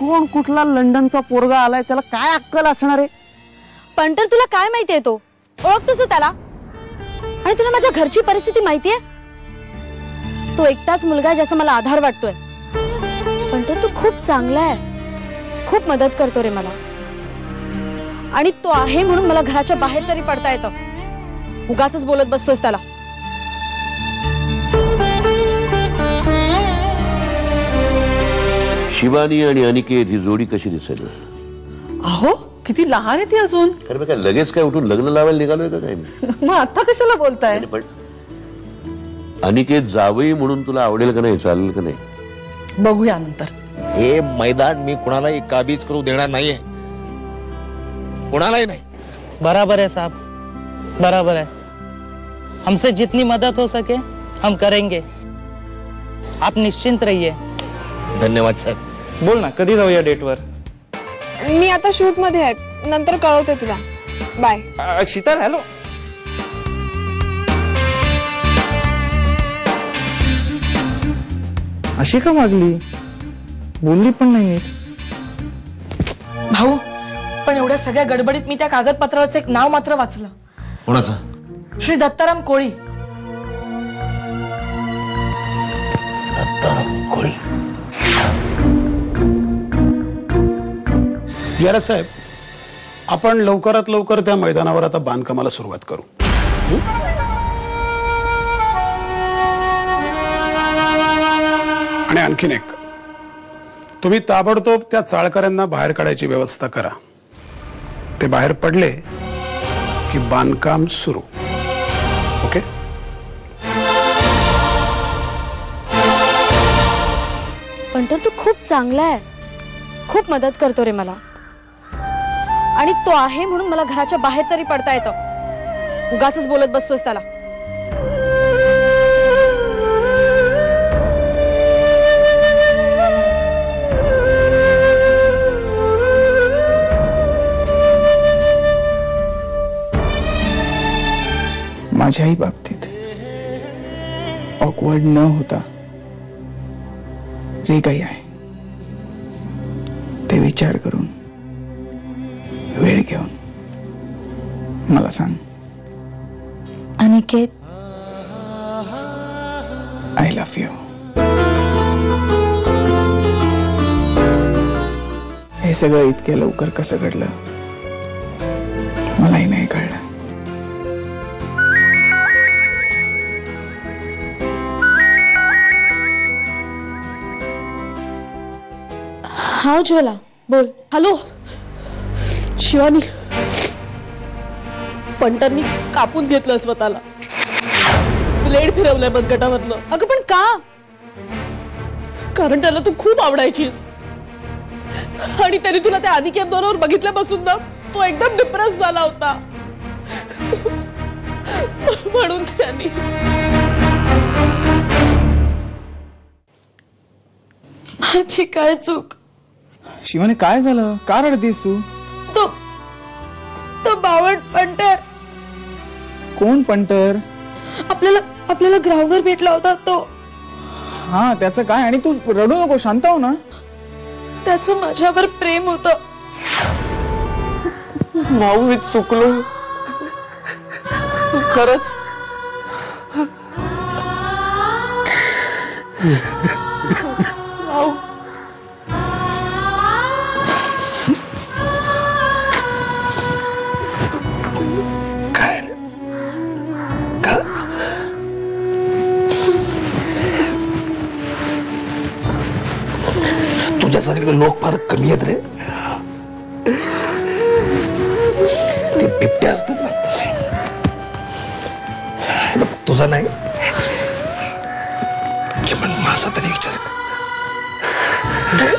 कोण कुठला लंडनचा पोरगा आलाय, त्याला काय अक्कल असणार आहे? पंटर तुला काय माहितीये, तो ओळखतोस त्याला? आणि तुला माझ्या घरची परिस्थिती माहितीये? तो एकटाच मुलगा आहे ज्याचा मला आधार वाटतोय. पंटर तू खूप चांगला आहे, खूप मदत करतो रे मला. आणि तो आहे म्हणून मला घराच्या बाहेर तरी पडता येतं. उगाचच बोलत बसतोस त्याला. शिवानी आणि अनिकेत ही जोडी कशी दिसेल? अहो किती लहान आहे ती अजून. अरे काय लगेच काय उठून लग्न लावायला निघालोय का काय? मग आता कशाला बोलताय? पण अनिकेत जावई म्हणून तुला आवडेल का नाही, चालेल का नाही? बघूया नंतर. हे मैदान मी कुणालाही काबीज करू देणार नाहीये, कुणालाही नाही. बराबर है साहब, बराबर है. हमसे जितनी मदद हो सके हम करेंगे. आप निश्चिंत रहिए. धन्यवाद साहेब. बोल ना, कधी जाऊया डेटवर? मी आता शूट मध्ये आहे, नंतर कळवते तुला. बाय. शीतल हॅलो. अशी का मागली? बोलली पण नाही नीट. भाऊ पण एवढ्या सगळ्या गडबडीत मी त्या कागदपत्रावरचं एक नाव मात्र वाचलं. कोणाचं? श्री दत्ताराम कोळी. कोळी. यारा साहेब, आपण लवकरात लवकर त्या मैदानावर आता बांधकामाला सुरुवात करू. आणि आणखीन एक, तुम्ही ताबडतोब त्या चाळकऱ्यांना बाहेर काढायची व्यवस्था करा. ते बाहेर पडले की बांधकाम सुरू. ओके? पंटर तू खूप चांगला आहे, खूप मदत करतो रे मला. आणि तो आहे म्हणून मला घराच्या बाहेर तरी पडता येतं. उगाचच बोलत बसतोस त्याला. माझ्याही बाबतीत ऑकवर्ड न होता जे काही आहे ते विचार करून वेळ घेऊन मला सांग. Aniket, I love you. हे सगळं इतक्या लवकर कसं घडलं मलाही नाही कळलं. हा उज्ज्वला बोल. हॅलो शिवानी, पंटरनी कापून घेतलं स्वतःला. ब्लेड फिरवलंय मनगटामधलं. अगं पण का? कारण त्याला तू खूप आवडायचीस आणि त्याने तुला त्या अनिकेत बरोबर बघितल्यापासून ना तो एकदम डिप्रेस झाला होता. म्हणून त्याने माझी काय चूक? शिवानी काय झालं? का रडतेस तू? तो बावट पंटर. कोण पंटर? आपल्याला ग्राउंडवर भेटला होता तो. हा त्याचं काय? आणि तू रडू नको, शांत हो ना. त्याचं माझ्यावर प्रेम होतं. भाऊ मी चुकलो खरंच. तुझ्यासारखे लोक फार कमी आहेत रे. ते बिबटे असतात ना तसे. तुझा नाही किमान माझा तरी विचार कर.